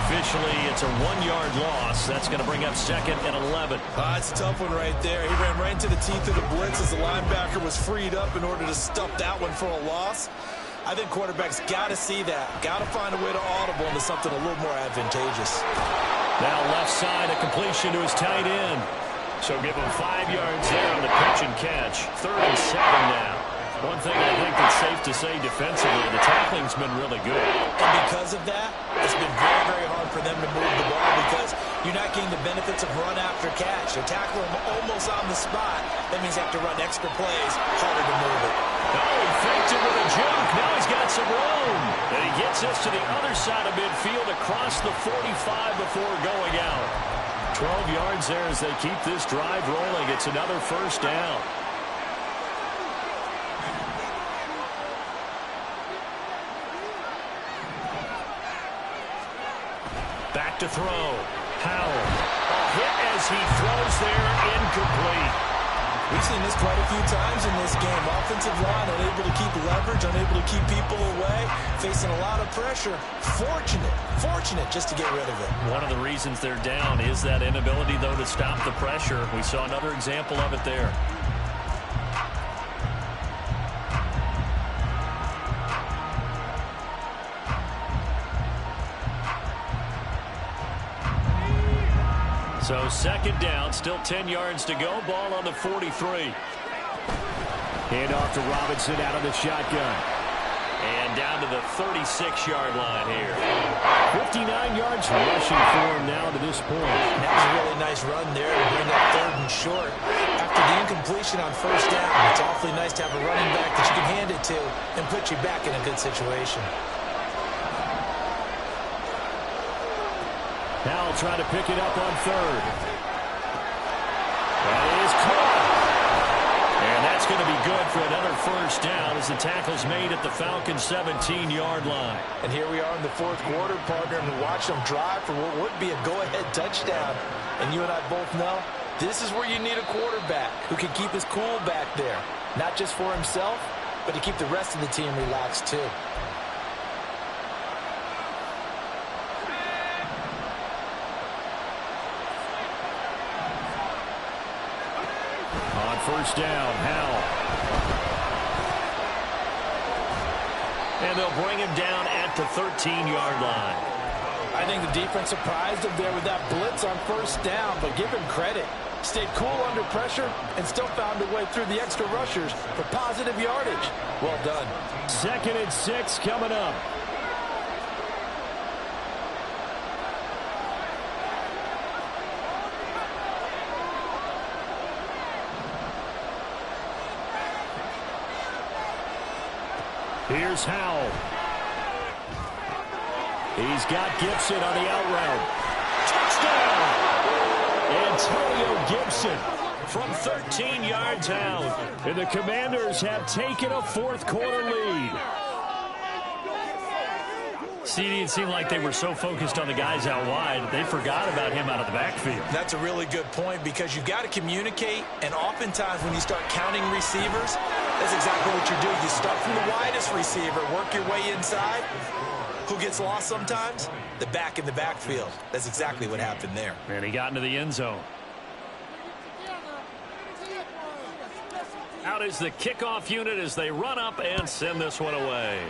Officially, it's a 1-yard loss. That's going to bring up second and 11. It's a tough one right there. He ran right into the teeth of the blitz as the linebacker was freed up in order to stuff that one for a loss. I think quarterbacks got to see that. Got to find a way to audible into something a little more advantageous. Now left side, a completion to his tight end. So give him 5 yards there on the pitch and catch. 3rd and 7 now. One thing I think that's safe to say defensively, the tackling's been really good. And because of that, it's been very, very hard for them to move the ball because you're not getting the benefits of run after catch. They're tackling them almost on the spot. That means they have to run extra plays, harder to move it. Oh, he faked it with a jump. Now he's got some room. And he gets us to the other side of midfield across the 45 before going out. 12 yards there as they keep this drive rolling. It's another first down. Back to throw. Howell. A hit as he throws there, incomplete. We've seen this quite a few times in this game. Offensive line unable to keep leverage, unable to keep people away, facing a lot of pressure. Fortunate just to get rid of it. One of the reasons they're down is that inability, though, to stop the pressure. We saw another example of it there. So second down, still 10 yards to go. Ball on the 43. Hand off to Robinson out of the shotgun. And down to the 36-yard line here. 59 yards rushing for him now to this point. That was a really nice run there to bring up 3rd and short. After the incompletion on first down, it's awfully nice to have a running back that you can hand it to and put you back in a good situation. Howell trying to pick it up on 3rd. That is caught. And that's going to be good for another first down as the tackle's made at the Falcons' 17-yard line. And here we are in the 4th quarter, partner, and we watch them drive for what would be a go-ahead touchdown. And you and I both know this is where you need a quarterback who can keep his cool back there. Not just for himself, but to keep the rest of the team relaxed too. First down, Howell. And they'll bring him down at the 13-yard line. I think the defense surprised him there with that blitz on first down, but give him credit. Stayed cool under pressure and still found a way through the extra rushers for positive yardage. Well done. 2nd and 6 coming up. Here's Howell. He's got Gibson on the out route. Touchdown! Antonio Gibson from 13 yards out. And the Commanders have taken a fourth-quarter lead. CD, it seemed like they were so focused on the guys out wide, they forgot about him out of the backfield. That's a really good point because you've got to communicate, and oftentimes when you start counting receivers, that's exactly what you do. You start from the widest receiver, work your way inside. Who gets lost sometimes? The back in the backfield. That's exactly what happened there. And he got into the end zone. Out is the kickoff unit as they run up and send this one away.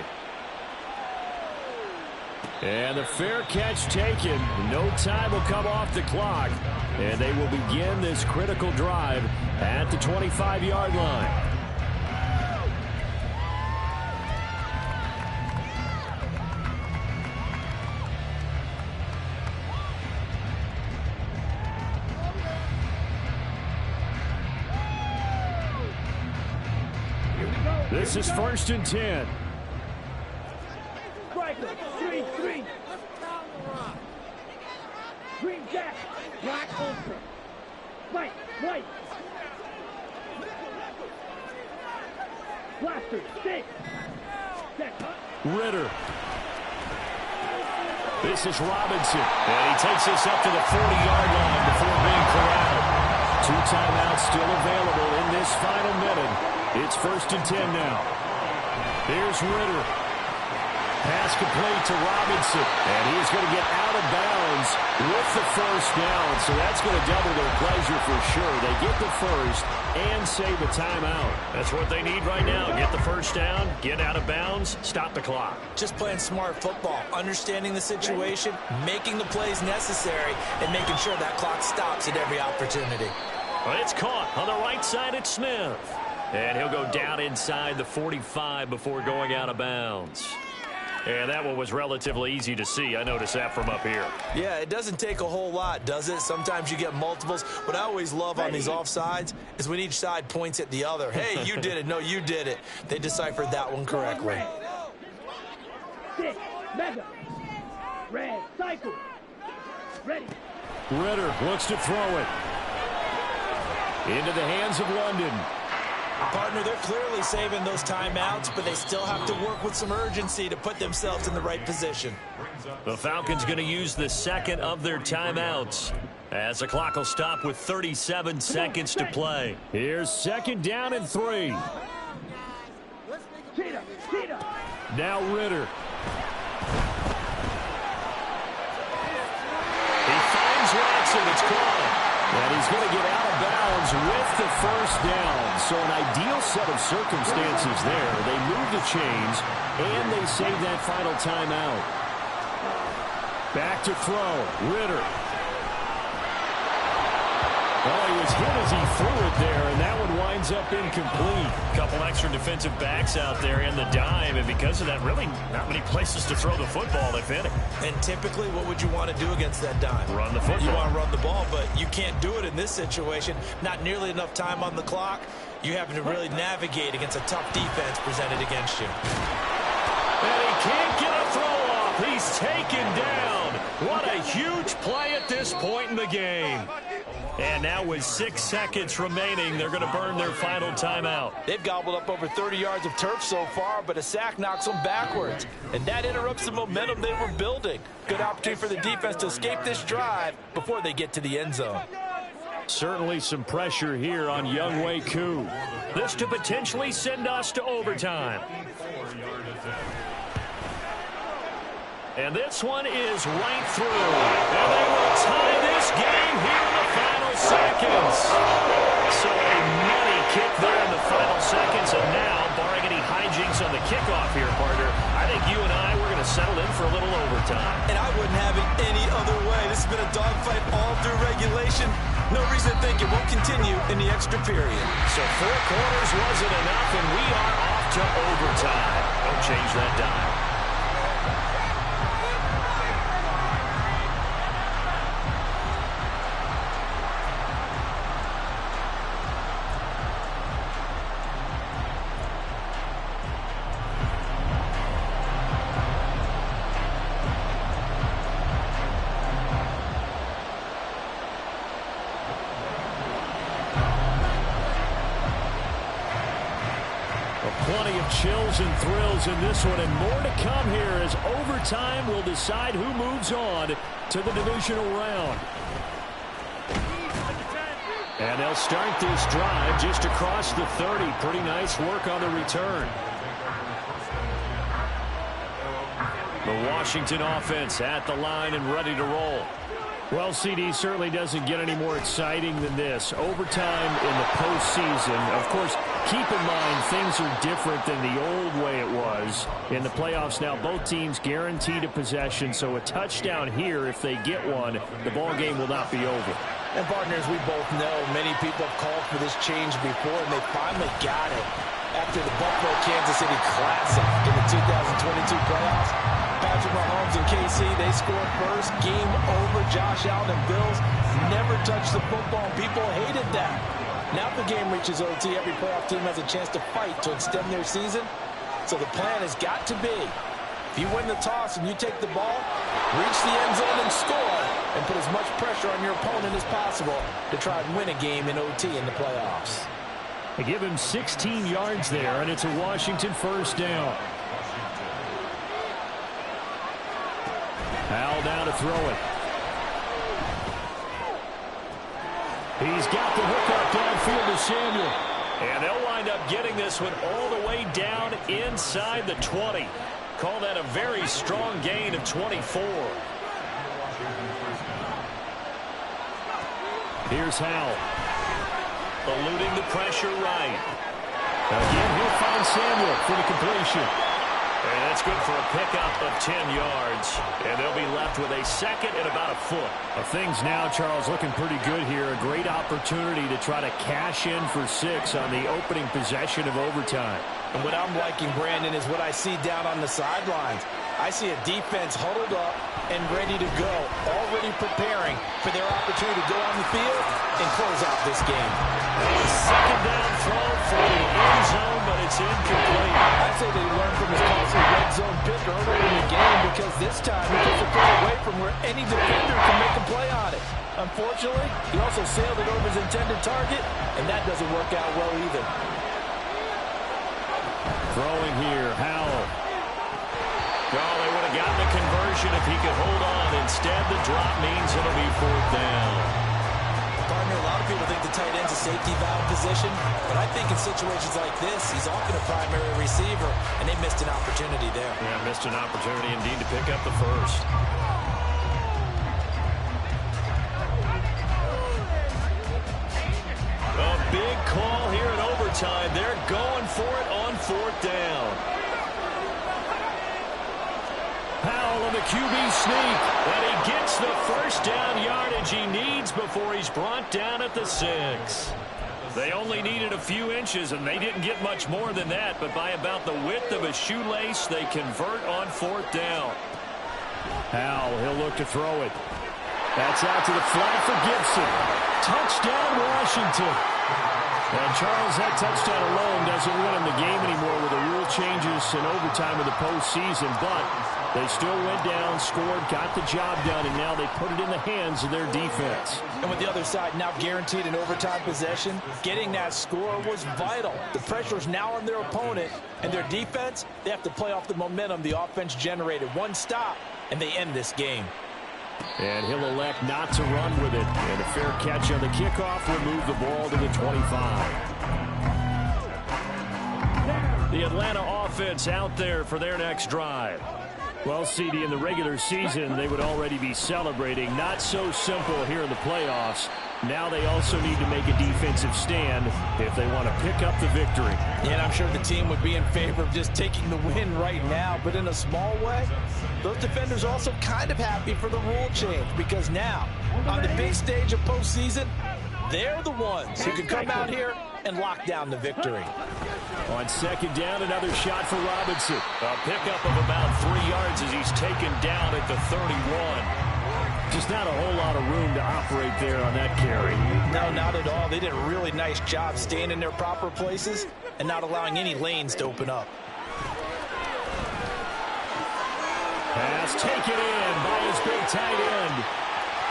And the fair catch taken. No time will come off the clock. And they will begin this critical drive at the 25-yard line. This is 1st and 10. Green. Green Jack. Black Ultra. White. Blaster. Stick. Ritter. This is Robinson. And he takes this up to the 40-yard line before being corralled. 2 timeouts still available in this final minute. It's 1st and 10 now. Here's Ritter. Pass complete to Robinson. And he's going to get out of bounds with the first down. So that's going to double their pleasure for sure. They get the first and save a timeout. That's what they need right now. Get the first down, get out of bounds, stop the clock. Just playing smart football, understanding the situation, making the plays necessary, and making sure that clock stops at every opportunity. Well, it's caught on the right side. It's Smith. And he'll go down inside the 45 before going out of bounds. And that one was relatively easy to see. I noticed that from up here. Yeah, it doesn't take a whole lot, does it? Sometimes you get multiples. What I always love on these offsides is when each side points at the other. Hey, you did it. No, you did it. They deciphered that one correctly. Six. Mega. Red. Cycle. Ready. Ritter looks to throw it. Into the hands of London. Partner, they're clearly saving those timeouts, but they still have to work with some urgency to put themselves in the right position. The Falcons going to use the second of their timeouts as the clock will stop with 37 seconds to play. Here's 2nd down and 3. Now Ritter. He finds Watson. It's caught. And he's going to get out of bounds with the first down. So an ideal set of circumstances there. They move the chains, and they save that final timeout. Back to throw. Ritter. Oh, he was hit as he threw it there, and that one winds up incomplete. Couple extra defensive backs out there in the dime, and because of that, really not many places to throw the football, if any. And typically, what would you want to do against that dime? Run the football. You want to run the ball, but you can't do it in this situation. Not nearly enough time on the clock. You having to really navigate against a tough defense presented against you. And he can't get a throw off. He's taken down. What a huge play at this point in the game. And now with 6 seconds remaining, they're going to burn their final timeout. They've gobbled up over 30 yards of turf so far, but a sack knocks them backwards. And that interrupts the momentum they were building. Good opportunity for the defense to escape this drive before they get to the end zone. Certainly some pressure here on Younghoe Koo. This to potentially send us to overtime. And this one is right through. And they will tie this game here in the final seconds. So a money kick there in the final seconds. And now, barring any hijinks on the kickoff here, partner, I think you and I, we're going to settle in for a little overtime. And I wouldn't have it any other way. This has been a dogfight all through regulation. No reason to think it won't continue in the extra period. So 4 quarters wasn't enough, and we are off to overtime. Don't change that dial. Plenty of chills and thrills in this one, and more to come here as overtime will decide who moves on to the divisional round. And they'll start this drive just across the 30. Pretty nice work on the return. The Washington offense at the line and ready to roll. Well, CD certainly doesn't get any more exciting than this. Overtime in the postseason. Of course, keep in mind things are different than the old way it was. In the playoffs now, both teams guaranteed a possession, so a touchdown here, if they get one, the ball game will not be over. And partners, we both know many people have called for this change before, and they finally got it. After the Buffalo-Kansas City Classic in the 2022 playoffs, Patrick Mahomes and KC, they scored first. Game over. Josh Allen and Bills never touched the football, and people hated that. Now if the game reaches OT, every playoff team has a chance to fight to extend their season. So the plan has got to be, if you win the toss and you take the ball, reach the end zone and score, and put as much pressure on your opponent as possible to try and win a game in OT in the playoffs. They give him 16 yards there, and it's a Washington first down. Howell down to throw it. He's got the hook up downfield to Samuel. And they'll wind up getting this one all the way down inside the 20. Call that a very strong gain of 24. Here's Howell. Eluding the pressure right. Again, he'll find Samuel for the completion. And that's good for a pickup of 10 yards. And they'll be left with a second and about a foot. Things now, Charles, looking pretty good here. A great opportunity to try to cash in for 6 on the opening possession of overtime. And what I'm liking, Brandon, is what I see down on the sidelines. I see a defense huddled up and ready to go, already preparing for their opportunity to go on the field and close out this game. Second down throw for the end zone, but it's incomplete. I'd say they learned from his costly red zone pick earlier in the game, because this time he puts the throw away from where any defender can make a play on it. Unfortunately, he also sailed it over his intended target, and that doesn't work out well either. Throwing here, Howell. Oh, they would have gotten the conversion if he could hold on. Instead, the drop means it'll be 4th down. Partner, a lot of people think the tight end's a safety valve position, but I think in situations like this, he's often a primary receiver, and they missed an opportunity there. Yeah, missed an opportunity indeed to pick up the first. A big call here in overtime. They're going for it on 4th down. Howell on the QB sneak, and he gets the first down yardage he needs before he's brought down at the 6. They only needed a few inches, and they didn't get much more than that, but by about the width of a shoelace, they convert on 4th down. Howell, he'll look to throw it. That's out to the flat for Gibson. Touchdown, Washington. And Charles, that touchdown alone doesn't win him the game anymore with the rule changes in overtime of the postseason, but they still went down, scored, got the job done, and now they put it in the hands of their defense. And with the other side now guaranteed an overtime possession, getting that score was vital. The pressure is now on their opponent, and their defense, they have to play off the momentum the offense generated. One stop, and they end this game. And he'll elect not to run with it. And a fair catch on the kickoff will move the ball to the 25. The Atlanta offense out there for their next drive. Well, CD, in the regular season, they would already be celebrating. Not so simple here in the playoffs. Now they also need to make a defensive stand if they want to pick up the victory. And I'm sure the team would be in favor of just taking the win right now. But in a small way, those defenders are also kind of happy for the rule change, because now, on the big stage of postseason, they're the ones who can come out here and lock down the victory. On second down, another shot for Robinson. A pickup of about 3 yards as he's taken down at the 31. Just not a whole lot of room to operate there on that carry. No, not at all. They did a really nice job staying in their proper places and not allowing any lanes to open up. Pass taken in by his big tight end.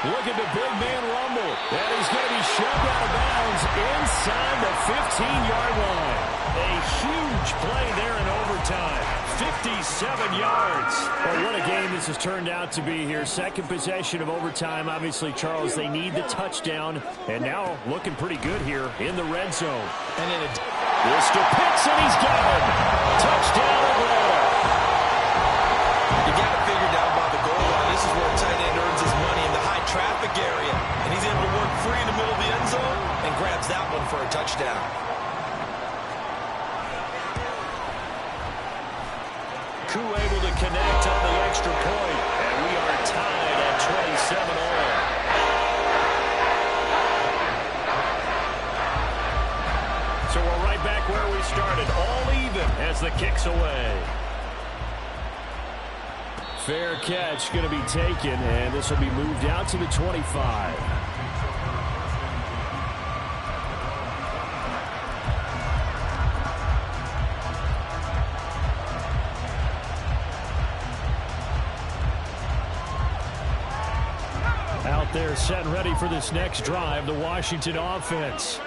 Look at the big man rumble. And he's going to be shoved out of bounds inside the 15-yard line. A huge play there in overtime. 57 yards. Well, what a game this has turned out to be here. Second possession of overtime. Obviously, Charles, they need the touchdown. And now looking pretty good here in the red zone. And in this to Pitts, and he's got him. Touchdown, Atlanta. You got to figure down by the goal line. This is where a tight end earns his money, in the high traffic area. And he's able to work free in the middle of the end zone and grabs that one for a touchdown. Koo able to connect on the extra point, and we are tied at 27 all. So we're right back where we started, all even as the kick's away. Fair catch going to be taken, and this will be moved out to the 25. Out there set and ready for this next drive, the Washington offense.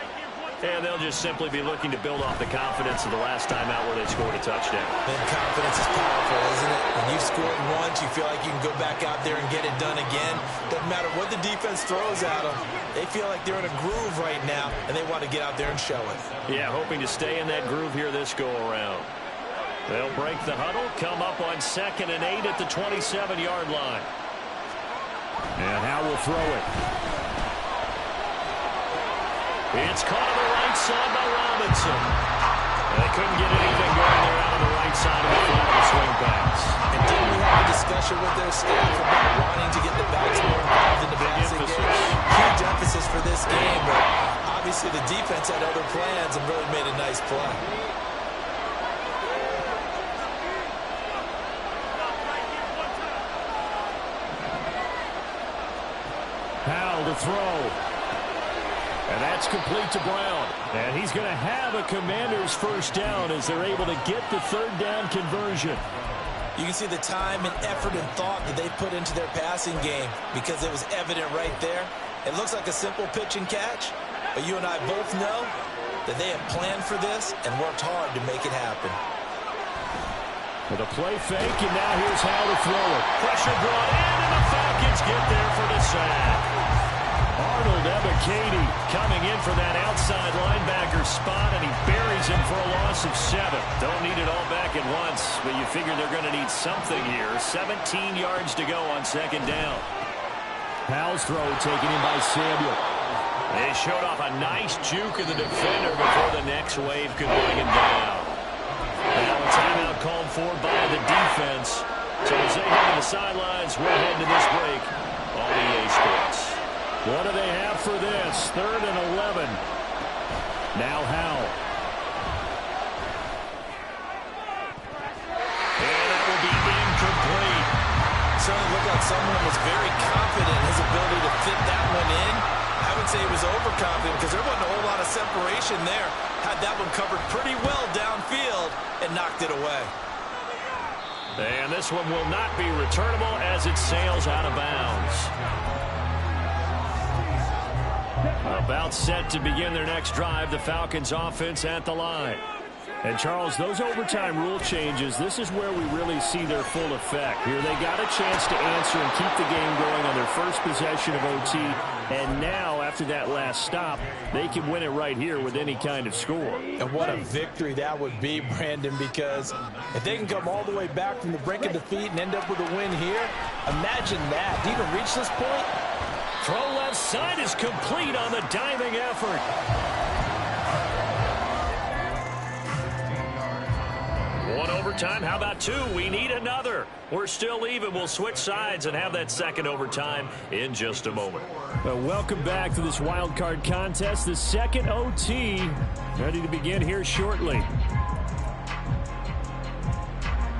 And they'll just simply be looking to build off the confidence of the last time out where they scored a touchdown. And confidence is powerful, isn't it? When you've scored once, you feel like you can go back out there and get it done again. Doesn't matter what the defense throws at them. They feel like they're in a groove right now, and they want to get out there and show it. Yeah, hoping to stay in that groove here this go-around. They'll break the huddle, come up on 2nd and 8 at the 27-yard line. And Howe will throw it. It's caught on the right side by Robinson. They couldn't get anything going there out on the right side of the field with a swing pass. And didn't we have a discussion with their staff about wanting to get the backs more involved in the passing game? Huge emphasis for this game, but obviously the defense had other plans and really made a nice play. Howe to throw. And that's complete to Brown. And he's going to have a Commander's first down as they're able to get the third down conversion. You can see the time and effort and thought that they put into their passing game because it was evident right there. It looks like a simple pitch and catch, but you and I both know that they have planned for this and worked hard to make it happen. With a play fake, and now here's Howe to throw it. Pressure brought in, and the Falcons get there for the sack. Arnold Ebiketie coming in for that outside linebacker spot, and he buries him for a loss of 7. Don't need it all back at once, but you figure they're going to need something here. 17 yards to go on 2nd down. Howe's throw taken in by Samuel. They showed off a nice juke of the defender before the next wave could bring him down. Now a timeout called for by the defense. So as they head to the sidelines, we'll head to this break on EA Sports. What do they have for this? 3rd and 11. Now Howe. And that will be incomplete. Certainly looked like someone was very confident in his ability to fit that one in. I would say he was overconfident because there wasn't a whole lot of separation there. Had that one covered pretty well downfield and knocked it away. And this one will not be returnable as it sails out of bounds. About set to begin their next drive, the Falcons offense at the line. And, Charles, those overtime rule changes, this is where we really see their full effect. Here they got a chance to answer and keep the game going on their first possession of OT. And now, after that last stop, they can win it right here with any kind of score. And what a victory that would be, Brandon, because if they can come all the way back from the brink of defeat and end up with a win here, imagine that. To even reach this point. Throw left side is complete on the diving effort. One overtime. How about two? We need another. We're still even. We'll switch sides and have that second overtime in just a moment. Welcome back to this wild card contest. The second OT ready to begin here shortly.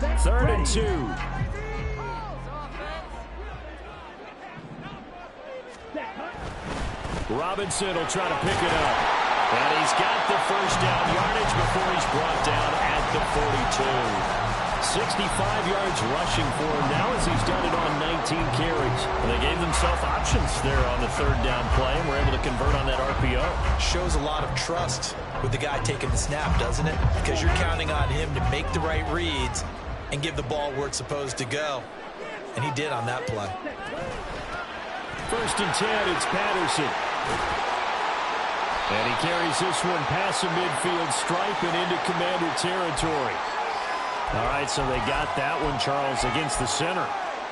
3rd and 2. Robinson will try to pick it up. And he's got the first down yardage before he's brought down at the 42. 65 yards rushing for him now as he's done it on 19 carries. And they gave themselves options there on the 3rd down play and were able to convert on that RPO. Shows a lot of trust with the guy taking the snap, doesn't it? Because you're counting on him to make the right reads and give the ball where it's supposed to go. And he did on that play. 1st and 10, it's Patterson. And he carries this one past the midfield stripe and into Commander territory. All right, so they got that one, Charles, against the center.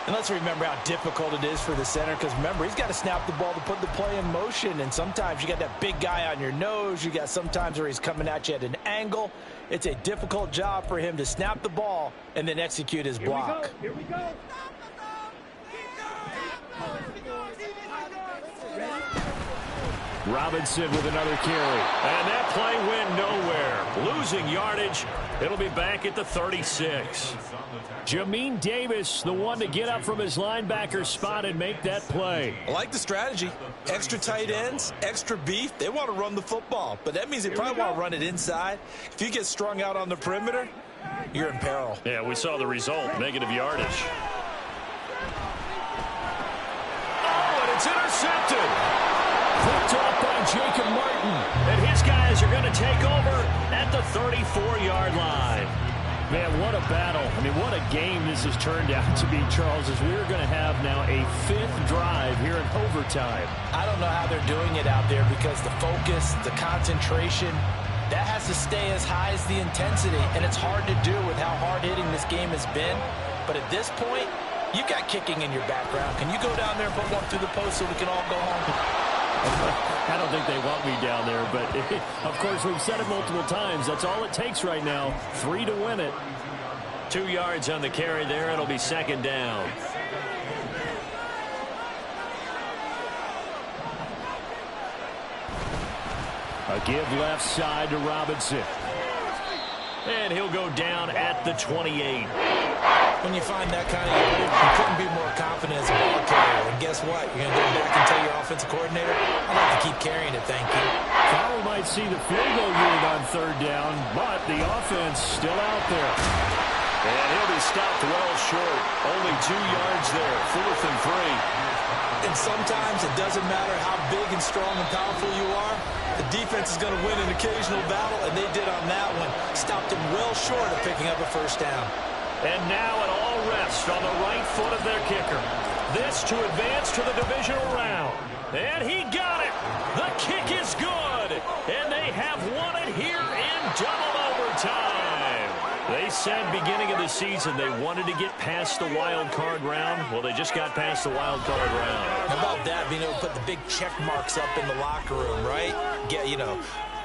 And let's remember how difficult it is for the center, because remember, he's got to snap the ball to put the play in motion, and sometimes you got that big guy on your nose. You got sometimes where he's coming at you at an angle. It's a difficult job for him to snap the ball and then execute his block. Here we go. Robinson with another carry. And that play went nowhere. Losing yardage. It'll be back at the 36. Jamin Davis, the one to get up from his linebacker spot and make that play. I like the strategy. Extra tight ends, extra beef. They want to run the football, but that means they probably want to run it inside. If you get strung out on the perimeter, you're in peril. Yeah, we saw the result. Negative yardage. Oh, and it's intercepted. Picked off by Jacob Martin. And his guys are going to take over at the 34-yard line. Man, what a battle. I mean, what a game this has turned out to be, Charles, as we're going to have now a 5th drive here in overtime. I don't know how they're doing it out there because the focus, the concentration, that has to stay as high as the intensity, and it's hard to do with how hard-hitting this game has been. But at this point, you've got kicking in your background. Can you go down there and put one through the post so we can all go home? I don't think they want me down there, but of course we've said it multiple times. That's all it takes right now. 3 to win it. 2 yards on the carry there. It'll be 2nd down. A give left side to Robinson. And he'll go down at the 28. When you find that kind of yardage, you couldn't be more confident as a ball carrier. And guess what? You're going to go back and tell your offensive coordinator, I'd like to keep carrying it, thank you. Fowler might see the field goal unit on 3rd down, but the offense still out there. And he'll be stopped well short. Only 2 yards there. 4th and 3. And sometimes it doesn't matter how big and strong and powerful you are. The defense is going to win an occasional battle, and they did on that one. Stopped them well short of picking up a 1st down. And now it all rests on the right foot of their kicker. This to advance to the divisional round. And he got it. The kick is good. And they have won it here in double overtime. They said beginning of the season they wanted to get past the wild card round. Well, they just got past the wild card round. How about that, being able to put the big check marks up in the locker room, right?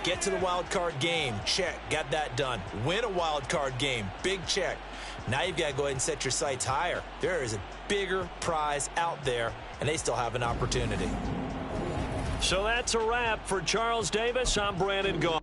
Get to the wild card game, check, got that done. Win a wild card game, big check. Now you've got to go ahead and set your sights higher. There is a bigger prize out there, and they still have an opportunity. So that's a wrap for Charles Davis. I'm Brandon Gaughan.